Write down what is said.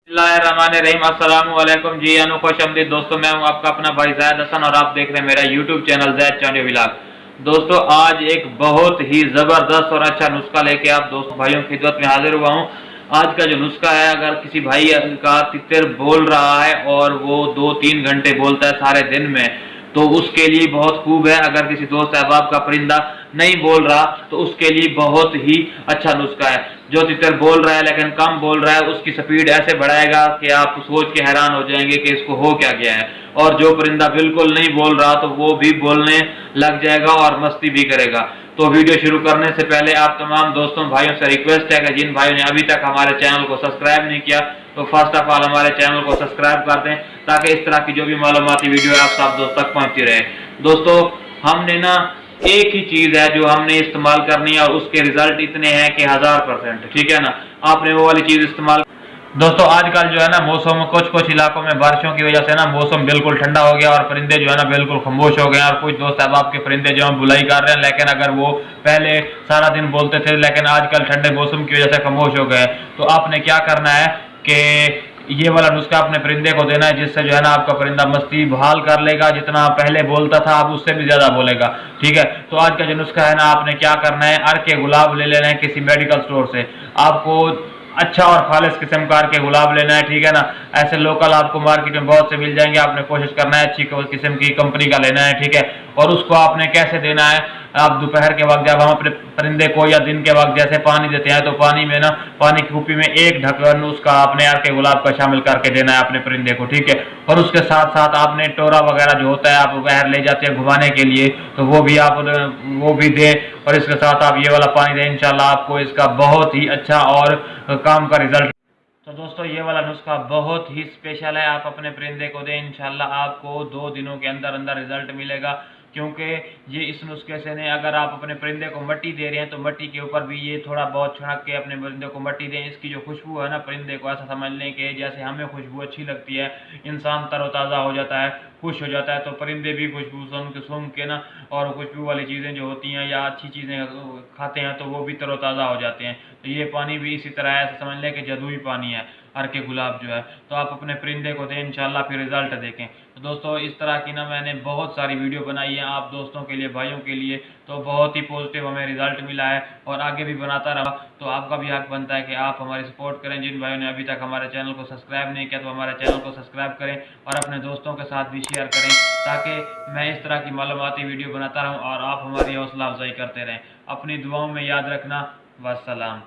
बिस्मिल्लाहिर्रहमानिर्रहीम। अस्सलाम वालेकुम जी, खुश दोस्तों, मैं हूं आपका अपना भाई ज़ैद हसन और आप देख रहे हैं मेरा यूट्यूब चैनल ज़ैद चांडियो व्लॉग। दोस्तों, आज एक बहुत ही ज़बरदस्त और अच्छा नुस्खा लेके आप दोस्तों भाइयों की खिदमत में हाजिर हुआ हूं। आज का जो नुस्खा है, अगर किसी भाई का तितर बोल रहा है और वो 2-3 घंटे बोलता है सारे दिन में, तो उसके लिए बहुत खूब है। अगर किसी दोस्त अहबाब का परिंदा नहीं बोल रहा तो उसके लिए बहुत ही अच्छा नुस्खा है। जो तितर बोल रहा है लेकिन कम बोल रहा है, उसकी स्पीड ऐसे बढ़ाएगा कि आप सोच के हैरान हो जाएंगे कि इसको हो क्या गया है। और जो परिंदा बिल्कुल नहीं बोल रहा तो वो भी बोलने लग जाएगा और मस्ती भी करेगा। तो वीडियो शुरू करने से पहले आप तमाम दोस्तों भाइयों से रिक्वेस्ट है कि जिन भाइयों ने अभी तक हमारे चैनल को सब्सक्राइब नहीं किया तो फर्स्ट ऑफ ऑल हमारे चैनल को सब्सक्राइब कर दें, ताकि इस तरह की जो भी मालूमाती वीडियो है आप सब दोस्तों तक पहुंचती रहे। दोस्तों, हमने ना एक ही चीज है जो हमने इस्तेमाल करनी है और उसके रिजल्ट इतने हैं कि 1000%, ठीक है ना। आपने वो वाली चीज इस्तेमाल। दोस्तों, आजकल जो है ना मौसम, कुछ इलाकों में बारिशों की वजह से ना मौसम बिल्कुल ठंडा हो गया और परिंदे जो है ना बिल्कुल खामोश हो गए। और कुछ दोस्त अहबाब के परिंदे जो है बुलाई कर रहे हैं, लेकिन अगर वो पहले सारा दिन बोलते थे लेकिन आजकल ठंडे मौसम की वजह से खामोश हो गए। तो आपने क्या करना है कि ये वाला नुस्खा अपने परिंदे को देना है, जिससे जो है ना आपका परिंदा मस्ती बहाल कर लेगा। जितना पहले बोलता था अब उससे भी ज्यादा बोलेगा, ठीक है। तो आज का जो नुस्खा है ना, आपने क्या करना है, अर्के गुलाब ले लेना है किसी मेडिकल स्टोर से। आपको अच्छा और खालिस किस्म का अर्के गुलाब लेना है, ठीक है ना। ऐसे लोकल आपको मार्केट में बहुत से मिल जाएंगे। आपने कोशिश करना है अच्छी किस्म की कंपनी का लेना है, ठीक है। और उसको आपने कैसे देना है, आप दोपहर के वक्त जब हम अपने परिंदे को या दिन के वक्त जैसे पानी देते हैं तो पानी में ना, पानी की कुप्पी में एक ढक्कन उसका आपने अर्के गुलाब का शामिल करके देना है अपने परिंदे को, ठीक है। और उसके साथ साथ आपने टोरा वगैरह जो होता है आप बाहर ले जाते हैं घुमाने के लिए, तो वो भी दें। और इसके साथ आप ये वाला पानी दें, इंशाल्लाह आपको इसका बहुत ही अच्छा और काम का रिजल्ट। तो दोस्तों, ये वाला नुस्खा बहुत ही स्पेशल है, आप अपने परिंदे को दें, इंशाल्लाह आपको 2 दिनों के अंदर अंदर रिजल्ट मिलेगा। क्योंकि ये इस नुस्खे से ने अगर आप अपने परिंदे को मट्टी दे रहे हैं तो मट्टी के ऊपर भी ये थोड़ा बहुत छिड़क के अपने परिंदे को मट्टी दें। इसकी जो खुशबू है ना, परिंदे को ऐसा समझ लें कि जैसे हमें खुशबू अच्छी लगती है, इंसान तरोताज़ा हो जाता है, खुश हो जाता है, तो परिंदे भी खुशबू सूंघ के ना, और खुशबू वाली चीज़ें जो होती हैं या अच्छी चीज़ें खाते हैं तो वो भी तरोताज़ा हो जाते हैं। तो ये पानी भी इसी तरह है, ऐसा समझ लें कि जादुई पानी है अर्के गुलाब जो है। तो आप अपने परिंदे को दें, इंशाल्लाह फिर रिजल्ट देखें। तो दोस्तों, इस तरह की ना मैंने बहुत सारी वीडियो बनाई है आप दोस्तों के लिए, भाइयों के लिए, तो बहुत ही पॉजिटिव हमें रिजल्ट मिला है और आगे भी बनाता रहा। तो आपका भी हक बनता है कि आप हमारी सपोर्ट करें। जिन भाइयों ने अभी तक हमारे चैनल को सब्सक्राइब नहीं किया तो हमारे चैनल को सब्सक्राइब करें और अपने दोस्तों के साथ भी शेयर करें, ताकि मैं इस तरह की मालूमाती वीडियो बनाता रहूँ और आप हमारी हौसला अफजाई करते रहें। अपनी दुआओं में याद रखना। वस्सलाम।